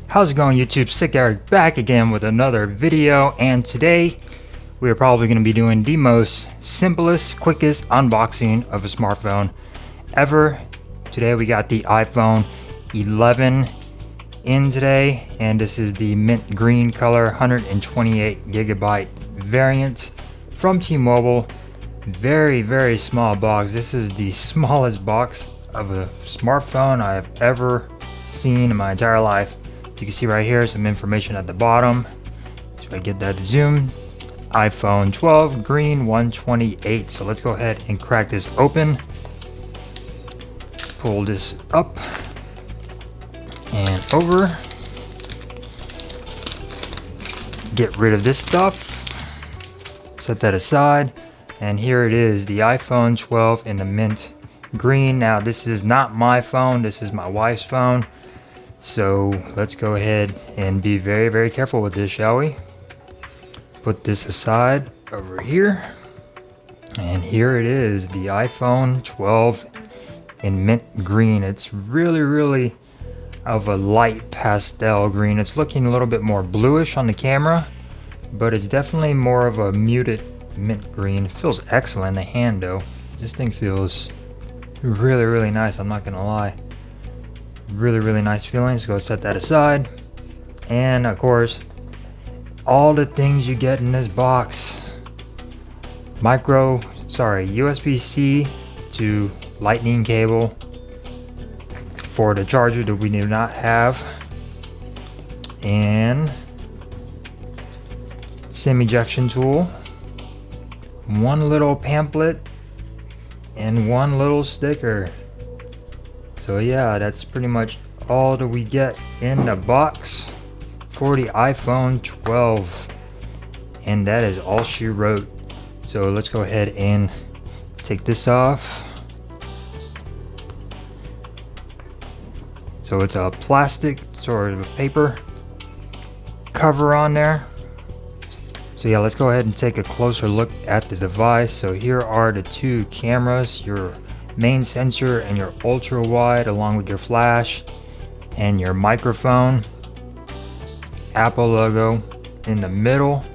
How's it going, YouTube? Sick Eric back again with another video, and today we are probably going to be doing the most simplest, quickest unboxing of a smartphone ever. Today we got the iPhone 11 in today, and this is the mint green color 128 gigabyte variant from T-Mobile. Very small box. This is the smallest box of a smartphone I have ever seen in my entire life. You can see right here some information at the bottom. So if I get that to zoom, iPhone 12 green 128. So let's go ahead and crack this open. Pull this up and over. Get rid of this stuff. Set that aside. And here it is, the iPhone 12 in the mint green. Now this is not my phone, this is my wife's phone. So let's go ahead and be very careful with this, shall we? Put this aside over here. And here it is, the iPhone 12 in mint green. It's really of a light pastel green. It's looking a little bit more bluish on the camera, but it's definitely more of a muted mint green. It feels excellent in the hand though. This thing feels really nice, I'm not gonna lie. Really nice feeling. Let's go set that aside. And of course, all the things you get in this box. USB-C to lightning cable for the charger that we do not have, and SIM ejection tool, one little pamphlet, and one little sticker. So yeah, that's pretty much all that we get in the box for the iPhone 12, and that is all she wrote. So let's go ahead and take this off. So it's a plastic sort of a paper cover on there. So yeah, let's go ahead and take a closer look at the device. So here are the two cameras, your main sensor and your ultra wide, along with your flash and your microphone. Apple logo in the middle.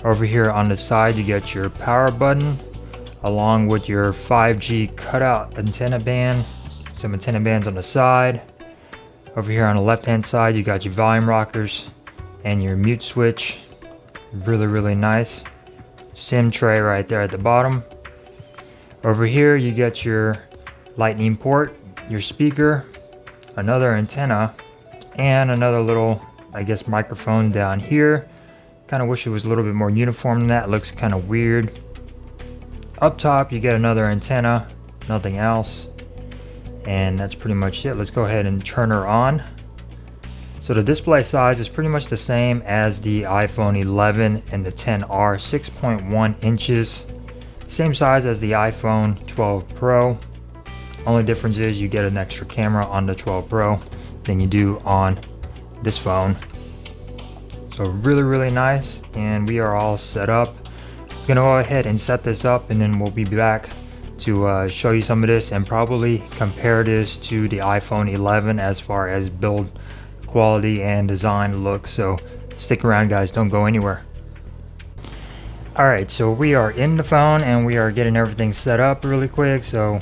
Over here on the side you get your power button along with your 5G cutout antenna band, some antenna bands on the side. Over here on the left hand side you got your volume rockers and your mute switch. Really nice. SIM tray right there at the bottom. Over here you get your lightning port, your speaker, another antenna, and another little, I guess, microphone down here. Kind of wish it was a little bit more uniform than that. It looks kind of weird. Up top you get another antenna, nothing else, and that's pretty much it. Let's go ahead and turn her on. So the display size is pretty much the same as the iPhone 11 and the 10R, 6.1 inches. Same size as the iPhone 12 Pro. Only difference is you get an extra camera on the 12 Pro than you do on this phone. So really nice, and we are all set up. I'm gonna go ahead and set this up, and then we'll be back to show you some of this and probably compare this to the iPhone 11 as far as build quality and design look. So stick around guys, don't go anywhere. Alright, so we are in the phone and we are getting everything set up really quick. So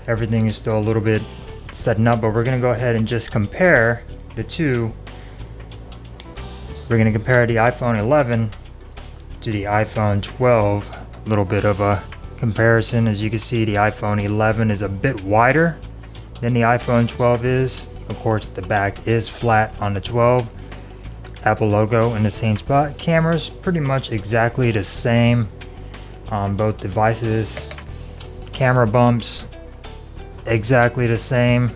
everything is still a little bit setting up, but we're gonna go ahead and just compare the two. We're gonna compare the iPhone 11 to the iPhone 12. A little bit of a comparison. As you can see, the iPhone 11 is a bit wider than the iPhone 12 is. Of course, the back is flat on the 12. Apple logo in the same spot. Cameras pretty much exactly the same on both devices. Camera bumps exactly the same.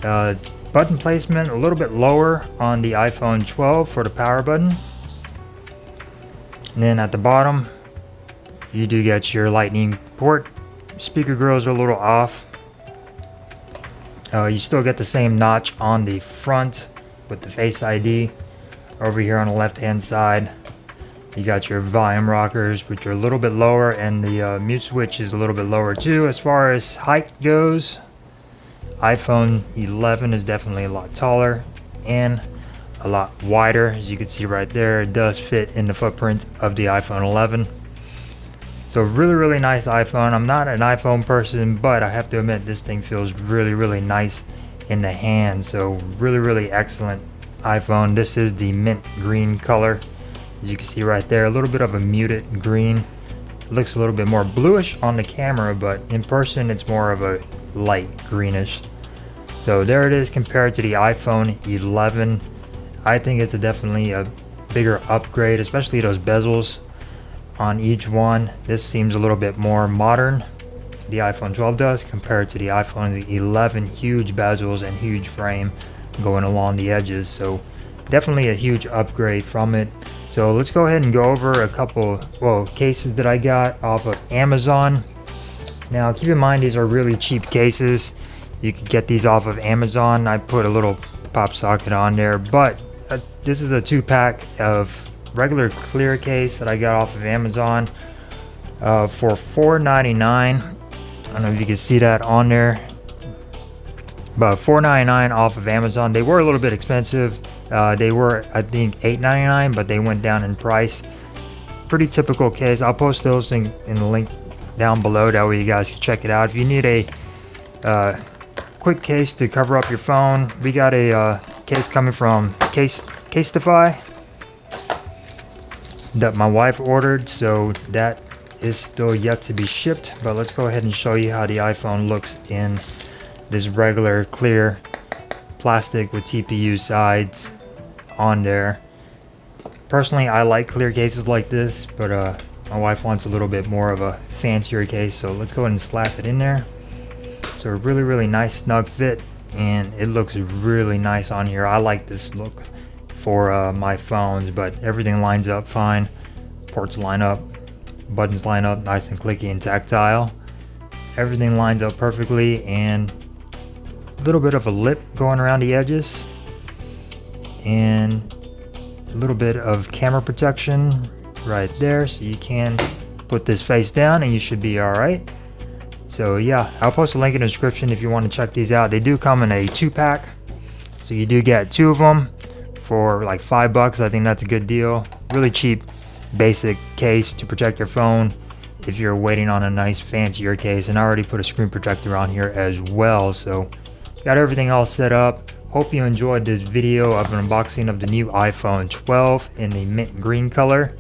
Button placement a little bit lower on the iPhone 12 for the power button. And then at the bottom you do get your lightning port. Speaker grills are a little off. You still get the same notch on the front with the Face ID. Over here on the left hand side you got your volume rockers, which are a little bit lower, and the mute switch is a little bit lower too. As far as height goes, iPhone 11 is definitely a lot taller. and a lot wider. As you can see right there, it does fit in the footprint of the iPhone 11. So really nice iPhone. I'm not an iPhone person, but I have to admit this thing feels really nice in the hand. So really excellent iPhone. This is the mint green color. As you can see right there, a little bit of a muted green. It looks a little bit more bluish on the camera, but in person it's more of a light greenish. So there it is compared to the iPhone 11. I think it's definitely a bigger upgrade, especially those bezels on each one. This seems a little bit more modern. The iPhone 12 does compared to the iPhone 11. Huge bezels and huge frame going along the edges. So definitely a huge upgrade from it. So let's go ahead and go over a couple cases that I got off of Amazon. Now keep in mind these are really cheap cases. You could get these off of Amazon. I put a little pop socket on there, but this is a 2-pack of regular clear case that I got off of Amazon for $4.99. I don't know if you can see that on there, but $4.99 off of Amazon. They were a little bit expensive. They were, I think, $8.99, but they went down in price. Pretty typical case. I'll post those in the link down below. That way you guys can check it out. If you need a quick case to cover up your phone, we got a case coming from Casetify that my wife ordered, so that is still yet to be shipped. But let's go ahead and show you how the iPhone looks in this regular clear plastic with TPU sides on there. Personally, I like clear cases like this, but my wife wants a little bit more of a fancier case, so let's go ahead and slap it in there. So really nice snug fit, and it looks really nice on here. I like this look for my phones, but everything lines up fine. Ports line up, buttons line up nice and clicky and tactile. Everything lines up perfectly, and a little bit of a lip going around the edges, and a little bit of camera protection right there, so you can put this face down and you should be all right. So yeah, I'll post a link in the description if you want to check these out. They do come in a 2-pack, so you do get 2 of them for like $5. I think that's a good deal. Really cheap basic case to protect your phone if you're waiting on a nice fancier case. And I already put a screen protector on here as well, so got everything all set up. Hope you enjoyed this video of an unboxing of the new iPhone 12 in the mint green color,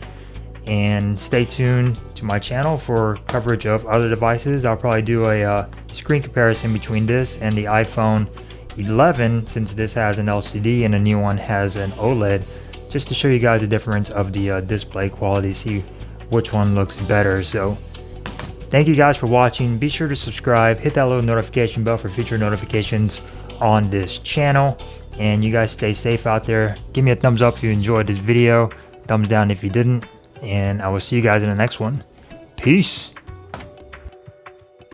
and stay tuned to my channel for coverage of other devices. I'll probably do a screen comparison between this and the iPhone 11, since this has an LCD and the new one has an OLED, just to show you guys the difference of the display quality, see which one looks better. So thank you guys for watching. Be sure to subscribe, hit that little notification bell for future notifications on this channel, and you guys stay safe out there. Give me a thumbs up if you enjoyed this video, thumbs down if you didn't, and I will see you guys in the next one. Peace.